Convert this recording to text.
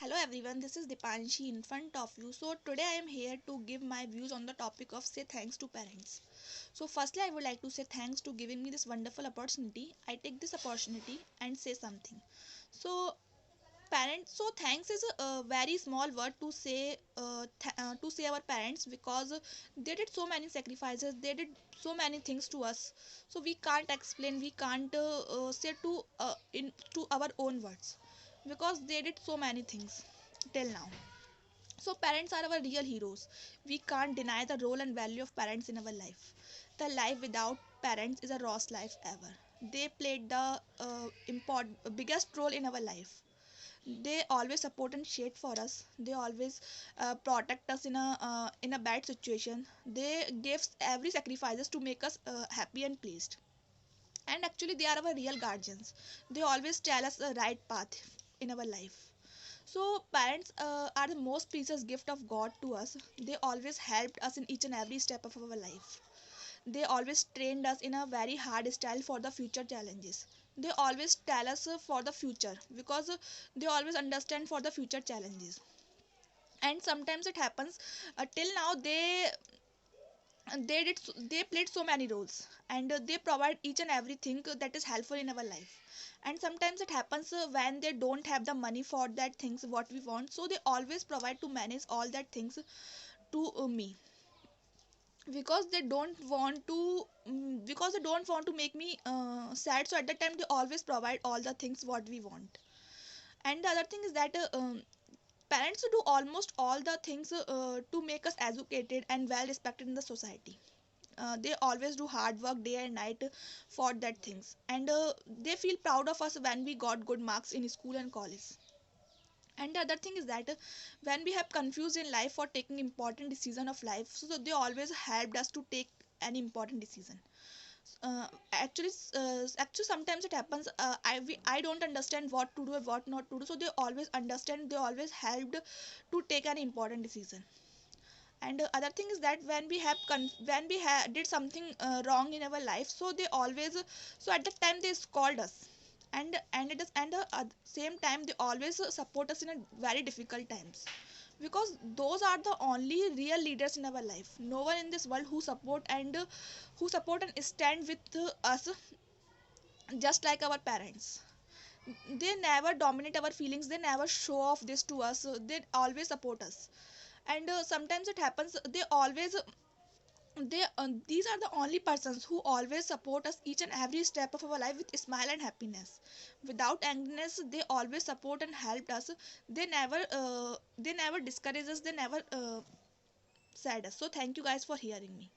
Hello everyone, this is Dipanshi in front of you. So today I am here to give my views on the topic of say thanks to parents. So firstly I would like to say thanks to giving me this wonderful opportunity. I take this opportunity and say something. So parents, so thanks is a very small word to say to say our parents, because they did so many sacrifices, they did so many things to us. So we can't explain, we can't say to in to our own words, because they did so many things till now. So parents are our real heroes. We can't deny the role and value of parents in our life. The life without parents is a lost life ever. They played the biggest role in our life. They always support and shade for us. They always protect us in a bad situation. They give every sacrifices to make us happy and pleased. And actually they are our real guardians. They always tell us the right path in our life. So parents are the most precious gift of God to us. They always helped us in each and every step of our life. They always trained us in a very hard style for the future challenges. They always tell us for the future, because they always understand for the future challenges. And sometimes it happens, till now they played so many roles, and they provide each and everything that is helpful in our life. And sometimes it happens, when they don't have the money for that things what we want, so they always provide to manage all that things to me, because they don't want to because they don't want to make me sad. So at that time they always provide all the things what we want. And the other thing is that parents do almost all the things to make us educated and well respected in the society. They always do hard work day and night for that things, and they feel proud of us when we got good marks in school and college. And the other thing is that when we have confused in life for taking important decision of life, so they always helped us to take an important decision. Actually sometimes it happens, I don't understand what to do and what not to do, so they always understand, they always helped to take an important decision. And other thing is that when we did something wrong in our life, so they always so at that time they scold us. And it is, and same time they always support us in a very difficult times, because those are the only real leaders in our life. No one in this world who support and stand with us just like our parents. They never dominate our feelings, they never show off this to us, they always support us. And sometimes it happens, these are the only persons who always support us each and every step of our life with smile and happiness. Without angriness, they always support and helped us. They never discourage us, they never sad us. So thank you guys for hearing me.